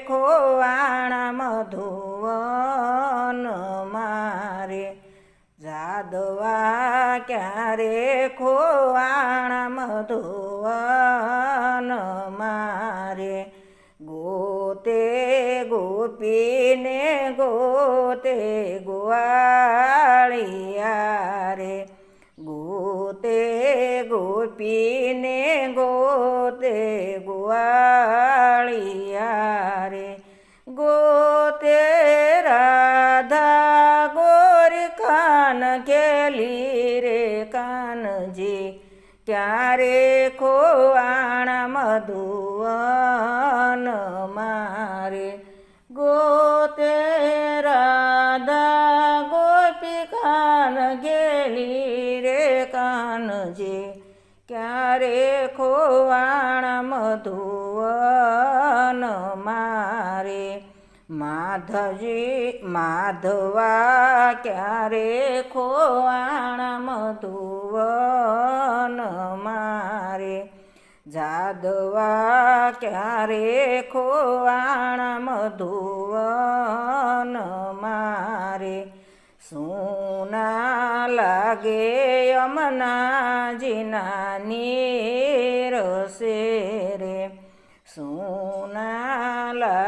ખોવાણા મધુવન મારે જાદવા ક્યારે ખોવાણા મધુવન મારે ગોતે ગોપીને ગોતે ગોવાળિયા રે ગોતે ગોપીને ગોતે ગોવાળિયા રે ગોતે રાધા ગોરી કાન ખેલી રે કાનજી ક્યારે ખોવાણા મધુવન મારે ગોતે રાધા ગોપી કાન ગેલી રે કાનજી ક્યારે ખોવાણા મધુવન મારે માધવા ક્યારે ખોવાણા મધુવન મારે જાદવા ક્યારે ખોવાણા મધુવન મારે સુના લાગે યમુનાજીના નીર સે રે સુના